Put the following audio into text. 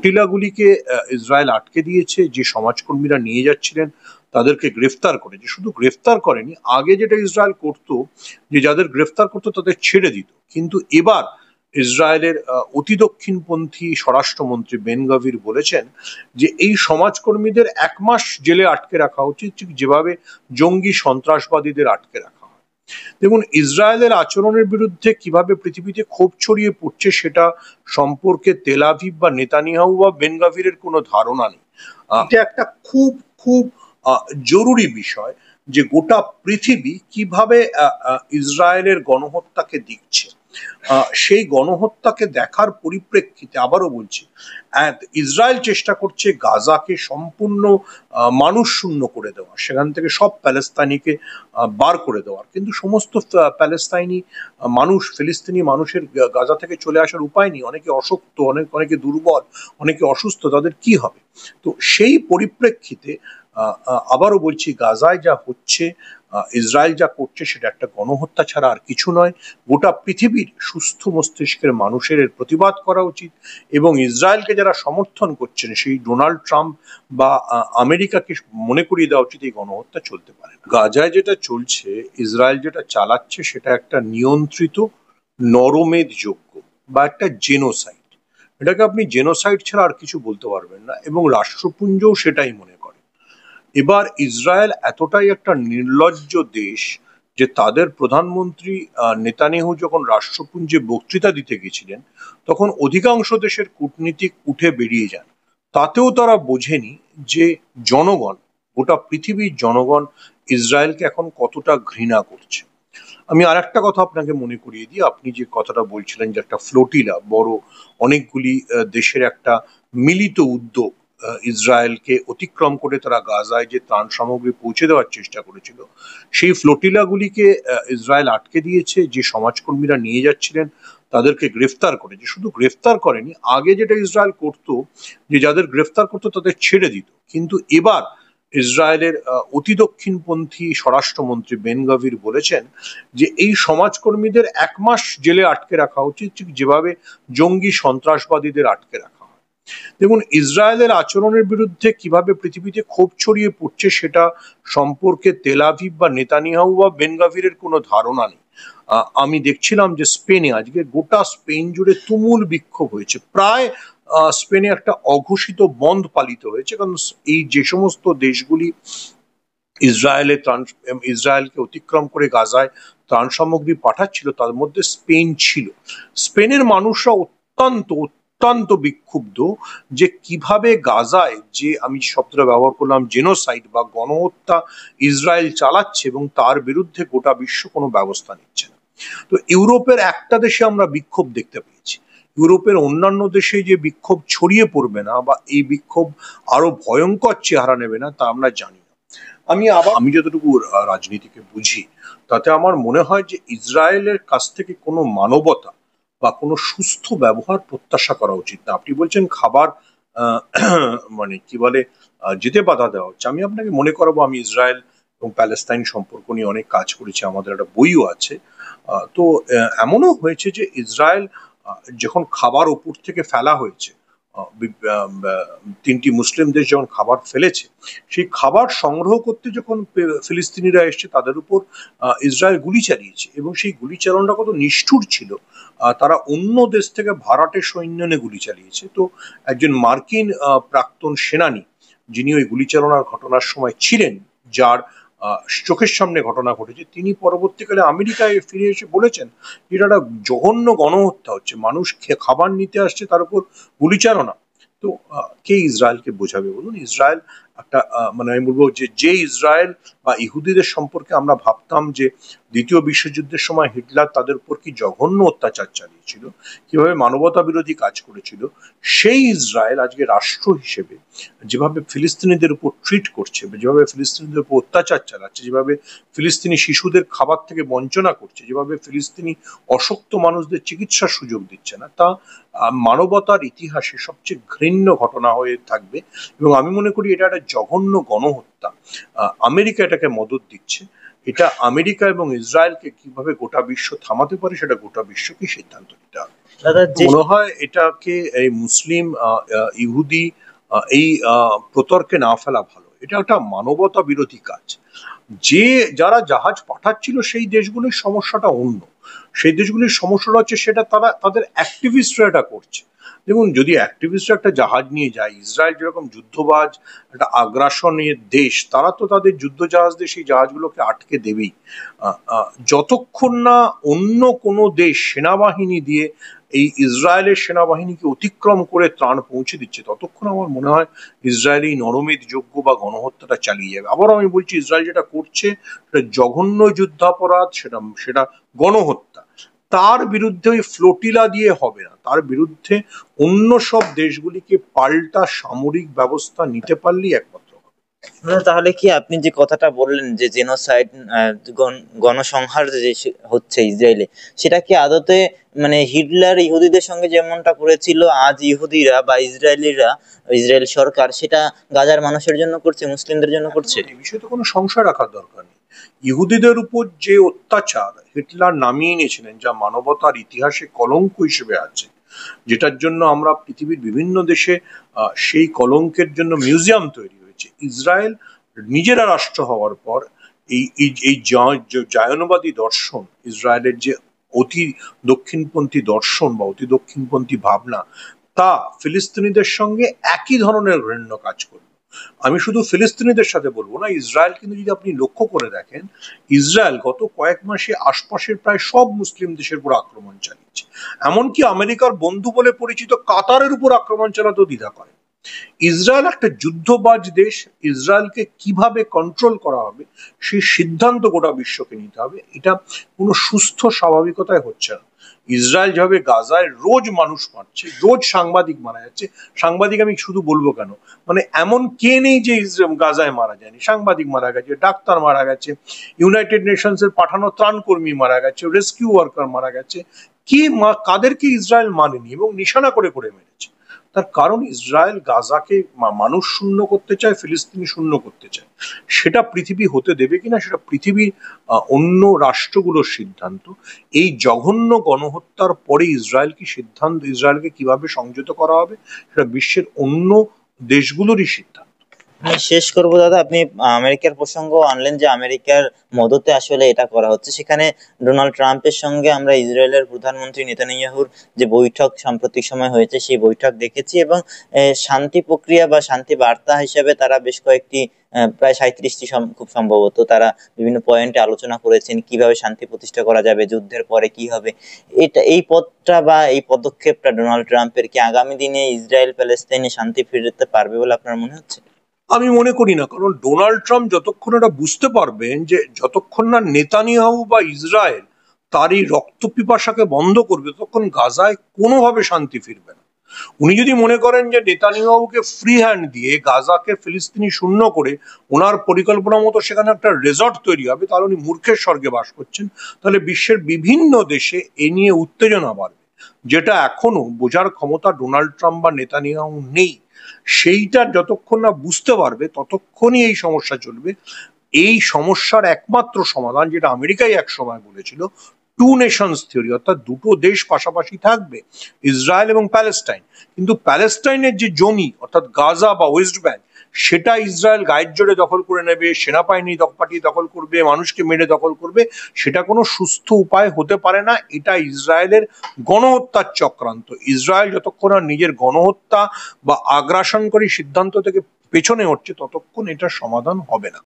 ফ্লোটিলাগুলিকে Israel আটকে দিয়েছে, যে সমাজকর্মীরা নিয়ে যাচ্ছিলেন তাদেরকে গ্রেফতার করেছে। শুধু গ্রেফতার করেনি, আগে যেটা ইসরায়েল করতো যে যাদের গ্রেফতার করতো তাদের ছেড়ে দিত, কিন্তু এবার ইসরায়েলের অতি দক্ষিণপন্থী স্বরাষ্ট্রমন্ত্রী বেন গাভির বলেছেন যে এই সমাজকর্মীদের 1 মাস জেলে আটকে রাখা উচিত, ঠিক যেভাবে জঙ্গি সন্ত্রাসবাদীদের আটকে রাখা হয়। দেখুন, ইসরায়েলের আচরণের বিরুদ্ধে কিভাবে পৃথিবীতে ক্ষোভ ছড়িয়ে পড়ছে সেটা সম্পর্কে তেল আভিভ বা নেতানিয়াহু বা বেন গাভিরের কোনো ধারণা নেই। এটা একটা খুব খুব জরুরি বিষয় যে গোটা পৃথিবী কিভাবে ইসরায়েলের গণহত্যাকে দেখছে। সেই গণহত্যাকে দেখার পরিপ্রেক্ষিতে আবারও বলছি, ইসরায়েল চেষ্টা করছে গাজাকে সম্পূর্ণ মানুষ শূন্য করে দেওয়া, সেখান থেকে সব প্যালেস্তাইনিকে বার করে দেওয়ার, কিন্তু সমস্ত প্যালেস্তাইনি মানুষ, ফিলিস্তিনি মানুষের গাজা থেকে চলে আসার উপায় নেই। অনেকে অশক্ত, অনেকে দুর্বল, অনেকে অসুস্থ, তাদের কি হবে? তো সেই পরিপ্রেক্ষিতে আবারও বলছি, গাজায় যা হচ্ছে, ইসরায়েল যা করছে সেটা একটা গণহত্যা ছাড়া আর কিছু নয়। গোটা পৃথিবীর সুস্থ মস্তিষ্কের মানুষের এর প্রতিবাদ করা উচিত, এবং ইসরায়েলকে যারা সমর্থন করছেন সেই ডোনাল্ড ট্রাম্প বা আমেরিকাকে মনে করিয়ে দেওয়া উচিত এই গণহত্যা চলতে পারে। গাজায় যেটা চলছে, ইসরায়েল যেটা চালাচ্ছে, সেটা একটা নিয়ন্ত্রিত, নরমেদ যোগ্য বা একটা জেনোসাইড। এটাকে আপনি জেনোসাইড ছাড়া আর কিছু বলতে পারবেন না, এবং রাষ্ট্রপুঞ্জও সেটাই মনে করে। এবার ইসরায়েল এতটাই একটা নির্লজ্জ দেশ যে তাদের প্রধানমন্ত্রী নেতানিয়াহু যখন রাষ্ট্রপুঞ্জে বক্তৃতা দিতে গেছিলেন, তখন অধিকাংশ দেশের কূটনীতিক উঠে বেরিয়ে যান। তাতেও তারা বোঝেনি যে জনগণ, গোটা পৃথিবীর জনগণ ইসরায়েলকে এখন কতটা ঘৃণা করছে। আমি আর একটা কথা আপনাকে মনে করিয়ে দিই, আপনি যে কথাটা বলছিলেন যে একটা ফ্লোটিলা, বড় অনেকগুলি দেশের একটা মিলিত উদ্যোগ ইসরায়েলকে অতিক্রম করে তারা গাজায় যে ত্রাণ সামগ্রী পৌঁছে দেওয়ার চেষ্টা করেছিল, সেই ফ্লোটিলাগুলিকে ইসরায়েল আটকে দিয়েছে, যে সমাজকর্মীরা নিয়ে যাচ্ছিলেন তাদেরকে গ্রেফতার করেছে। শুধু গ্রেফতার করেনি, আগে যেটা ইসরায়েল করতো যে যাদের গ্রেফতার করতো তাদের ছেড়ে দিত, কিন্তু এবার ইসরায়েলের অতি দক্ষিণপন্থী স্বরাষ্ট্রমন্ত্রী বেন গাভির বলেছেন যে এই সমাজকর্মীদের 1 মাস জেলে আটকে রাখা উচিত, ঠিক যেভাবে জঙ্গি সন্ত্রাসবাদীদের আটকে রাখা হয়। দেখুন, ইসরায়েলের আচরণের বিরুদ্ধে কিভাবে পৃথিবীতে ক্ষোভ ছড়িয়ে পড়ছে সেটা সম্পর্কে তেল আভিভ বা নেতানিয়াহু বা বেন গাভিরের কোনো ধারণা নেই। আমি দেখছিলাম যে স্পেনে আজকে গোটা স্পেন জুড়ে তুমুল বিক্ষোভ হয়েছে, প্রায় স্পেনে একটা অঘোষিত বন্ধ পালিত হয়েছে, কারণ এই যে সমস্ত দেশগুলি ইসরায়েলকে অতিক্রম করে গাজায় ত্রাণ সামগ্রী পাঠাচ্ছিল, তার মধ্যে স্পেন ছিল। স্পেনের মানুষরা অত্যন্ত অত্যন্ত বিক্ষুব্ধ যে কিভাবে গাজায়, যে আমি শব্দটা ব্যবহার করলাম জেনোসাইড বা গণহত্যা ইসরায়েল চালাচ্ছে, এবং তার বিরুদ্ধে গোটা বিশ্ব কোনো ব্যবস্থা নিচ্ছে না। তো ইউরোপের একটা দেশে আমরা বিক্ষোভ দেখতে পেয়েছি, ইউরোপের অন্যান্য দেশে যে বিক্ষোভ ছড়িয়ে পড়বে না বা এই বিক্ষোভ আরো ভয়ঙ্কর চেহারা নেবে না, তা আমরা জানি না। আমি যতটুকু রাজনীতিকে বুঝি, তাতে আমার মনে হয় যে ইসরায়েলের কাছ থেকে কোনো মানবতা বা কোনো সুস্থ ব্যবহার প্রত্যাশা করা উচিত না। আপনি বলছেন খাবার মানে কি বলে যেতে বাধা দেওয়া হচ্ছে। আমি আপনাকে মনে করাবো, আমি ইসরায়েল এবং প্যালেস্তাইন সম্পর্ক নিয়ে অনেক কাজ করেছি, আমাদের একটা বইও আছে। তো এমনও হয়েছে যে ইসরায়েল যখন খাবার উপর থেকে ফেলা হয়েছে, 3টি মুসলিম দেশ যখন খাবার ফেলেছে, সেই খাবার সংগ্রহ করতে যখন ফিলিস্তিনিরা এসছে, তাদের উপর ইসরায়েল গুলি চালিয়েছে, এবং সেই গুলি চালানোটা কত নিষ্ঠুর ছিল। তারা অন্য দেশ থেকে ভাড়াটে সৈন্য এনে গুলি চালিয়েছে। তো একজন মার্কিন প্রাক্তন সেনানী, যিনি ওই গুলি চালনার ঘটনার সময় ছিলেন, যার চোখের সামনে ঘটনা ঘটেছে, তিনি পরবর্তীকালে আমেরিকায় ফিরে এসে বলেছেন এটা একটা জঘন্য গণহত্যা হচ্ছে, মানুষ খাবার নিতে আসছে, তার উপর গুলি চালনা। তো কে ইসরায়েলকে বোঝাবে বলুন? ইসরায়েল একটা মানে আমি বলবো যে ইসরায়েল বা ইহুদিদের সম্পর্কে আমরা ভাবতাম যে দ্বিতীয় বিশ্বযুদ্ধের সময় হিটলার তাদের উপর কি জঘন্য অত্যাচার চালিয়েছিল, কিভাবে মানবতা বিরোধী কাজ করেছিল, সেই ইসরায়েল আজকে রাষ্ট্র হিসেবে যেভাবে ফিলিস্তিনিদের উপর ট্রিট করছে, যেভাবে ফিলিস্তিনিদের উপর অত্যাচার চালাচ্ছে, যেভাবে ফিলিস্তিনি শিশুদের খাবার থেকে বঞ্চনা করছে, যেভাবে ফিলিস্তিনি অশক্ত মানুষদের চিকিৎসার সুযোগ দিচ্ছে না, তা মানবতার ইতিহাসে সবচেয়ে ঘৃণ্য ঘটনা হয়ে থাকবে। এবং আমি মনে করি এটা একটা জঘন্য গণহত্যা। আমেরিকা এটাকে মদদ দিচ্ছে। এটা আমেরিকা এবং ইসরায়েলকে কিভাবে গোটা বিশ্ব থামাতে পারে, সেটা গোটা বিশ্বকে সিদ্ধান্ত নিতে হবে। দাদা যে মনে হয় এটাকে এই মুসলিম ইহুদি এই প্রতর্কে না ফেলা ভালো। এটা একটা মানবতা বিরোধী কাজ। যারা জাহাজ পাঠাচ্ছিল সেই দেশগুলির সমস্যাটা অন্য। সেই দেশগুলির সমস্যাটা হচ্ছে সেটা তারা তাদের অ্যাক্টিভিস্টরা এটা করছে। দেখুন, যদি অ্যাক্টিভিস্টরা একটা জাহাজ নিয়ে যায়, ইসরায়েল যেরকম যুদ্ধবাজ একটা আগ্রাসনের দেশ, তারা তো তাদের যুদ্ধ জাহাজ দিয়ে সেই জাহাজগুলোকে আটকে দেবেই। যতক্ষণ না অন্য কোনো দেশ সেনাবাহিনী দিয়ে এই ইসরায়েলের সেনাবাহিনীকে অতিক্রম করে ত্রাণ পৌঁছে দিচ্ছে, ততক্ষণ আমার মনে হয় ইসরায়েল এই নরমেধযোগ্য বা গণহত্যাটা চালিয়ে যাবে। আবারও আমি বলছি, ইসরায়েল যেটা করছে সেটা জঘন্য যুদ্ধাপরাধ, সেটা সেটা গণহত্যা। তার বিরুদ্ধে ওই ফ্লোটিলা দিয়ে হবে না, তার বিরুদ্ধে অন্য সব দেশগুলিকে পাল্টা সামরিক ব্যবস্থা নিতে পারলেই একমাত্র হবে। তাহলে কি আপনি যে কথাটা বললেন যে জেনোসাইড, গণসংহার যে হচ্ছে ইসরায়েলে, সেটা কি আদতে মানে হিটলার ইহুদিদের সঙ্গে যেমনটা করেছিল, আজ ইহুদিরা বা ইসরায়েলিরা, ইসরায়েল সরকার সেটা গাজার মানুষের জন্য করছে, মুসলিমদের জন্য করছে? এই বিষয়ে তো কোনো সংশয় রাখার দরকার নেই। ইহুদিদের উপর যে অত্যাচার হিটলার নামিয়ে এনেছিলেন, যা মানবতার ইতিহাসে কলঙ্ক হিসেবে আছে, যেটার জন্য আমরা পৃথিবীর বিভিন্ন দেশে সেই কলঙ্কের জন্য মিউজিয়াম তৈরি হয়েছে। ইসরায়েল নিজেরা রাষ্ট্র হওয়ার পর এই এই জায়নবাদী দর্শন, ইসরায়েলের যে অতি দক্ষিণপন্থী দর্শন বা অতি দক্ষিণপন্থী ভাবনা, তা ফিলিস্তিনিদের সঙ্গে একই ধরনের ঘৃণ্য কাজ করবে। আমি শুধু ফিলিস্তিনিদের সাথে বলবো না, ইসরায়েল কিন্তু যদি আপনি লক্ষ্য করে দেখেন, ইসরায়েল গত কয়েক মাসে আশপাশের প্রায় সব মুসলিম দেশের উপর আক্রমণ চালিয়েছে। এমনকি আমেরিকার বন্ধু বলে পরিচিত কাতারের উপর আক্রমণ চালাতেও দ্বিধা করে। ইসরায়েল একটা যুদ্ধবাজ দেশ। ইসরায়েলকে কিভাবে কন্ট্রোল করা হবে সেই সিদ্ধান্ত গোটা বিশ্বকে নিতে হবে। এটা কোনো সুস্থ স্বাভাবিকতায় হচ্ছে না। ইসরায়েল যেভাবে গাজায় রোজ মানুষ মারছে, রোজ সাংবাদিক মারা যাচ্ছে। সাংবাদিক আমি শুধু বলবো কেন, মানে এমন কে নেই যে গাজায় মারা যায়নি। সাংবাদিক মারা গেছে, ডাক্তার মারা গেছে, ইউনাইটেড নেশনস এর পাঠানো ত্রাণকর্মী মারা গেছে, রেস্কিউ ওয়ার্কার মারা গেছে। কাদেরকে ইসরায়েল মানেনি এবং নিশানা করে করে মেরেছে? তার কারণ ইসরায়েল গাজাকে মানুষ শূন্য করতে চায়, ফিলিস্তিনি শূন্য করতে চায়। সেটা পৃথিবী হতে দেবে কিনা সেটা পৃথিবীর অন্য রাষ্ট্রগুলোর সিদ্ধান্ত। এই জঘন্য গণহত্যার পরে ইসরায়েলকে কিভাবে সংযত করা হবে সেটা বিশ্বের অন্য দেশগুলোরই সিদ্ধান্ত। আমি শেষ করবো দাদা, আপনি আমেরিকার প্রসঙ্গ আনলেন যে আমেরিকার মদতে আসলে এটা করা হচ্ছে। সেখানে ডোনাল্ড ট্রাম্পের সঙ্গে আমরা ইসরায়েলের প্রধানমন্ত্রী নেতানিয়াহুর যে বৈঠক সাম্প্রতিক সময় হয়েছে সেই বৈঠক দেখেছি, এবং শান্তি প্রক্রিয়া বা শান্তি বার্তা হিসেবে তারা বেশ কয়েকটি প্রায় 37টি খুব সম্ভবত তারা বিভিন্ন পয়েন্টে আলোচনা করেছেন কিভাবে শান্তি প্রতিষ্ঠা করা যাবে, যুদ্ধের পরে কি হবে। এই পথটা বা এই পদক্ষেপটা ডোনাল্ড ট্রাম্পের কি আগামী দিনে ইসরায়েল প্যালেস্তাইনে শান্তি ফিরতে পারবে বলে আপনার মনে হচ্ছে? আমি মনে করি না, কারণ ডোনাল্ড ট্রাম্প যতক্ষণ এটা বুঝতে পারবেন যে যতক্ষণ না নেতানিয়াহু বা ইসরায়েল তার এই রক্ত পিপাসাকে বন্ধ করবে, ততক্ষণ গাজায় কোনোভাবে শান্তি ফিরবে না। উনি যদি মনে করেন যে নেতানিয়াহুকে ফ্রি হ্যান্ড দিয়ে গাজাকে ফিলিস্তিনি শূন্য করে ওনার পরিকল্পনা মতো সেখানে একটা রেজর্ট তৈরি হবে, তাহলে উনি মূর্খের স্বর্গে বাস করছেন। তাহলে বিশ্বের বিভিন্ন দেশে এ নিয়ে উত্তেজনা বাড়বে, যেটা এখনো বোঝার ক্ষমতা ডোনাল্ড ট্রাম্প বা নেতানিয়াহু নেই। সেইটা যতক্ষণ না বুঝতে পারবে ততক্ষণই এই সমস্যা চলবে। এই সমস্যার একমাত্র সমাধান, যেটা আমেরিকাই এক সময় বলেছিল, টু নেশনস থিওরি, অর্থাৎ দুটো দেশ পাশাপাশি থাকবে, ইসরায়েল এবং প্যালেস্টাইন। কিন্তু প্যালেস্টাইনের যে জমি অর্থাৎ গাজা বা ওয়েস্ট ব্যাংক, সেটা ইসরায়েল গায়ের জোরে দখল করে নেবে, সেনাবাহিনী পাঠিয়ে দখল করবে, মানুষকে মেরে দখল করবে। সেটা কোনো সুস্থ উপায় হতে পারে না। এটা ইসরায়েলের গণহত্যার চক্রান্ত। ইসরায়েল যতক্ষণ আর নিজের গণহত্যা বা আগ্রাসনকারী সিদ্ধান্ত থেকে পেছনে হচ্ছে, ততক্ষণ এটার সমাধান হবে না।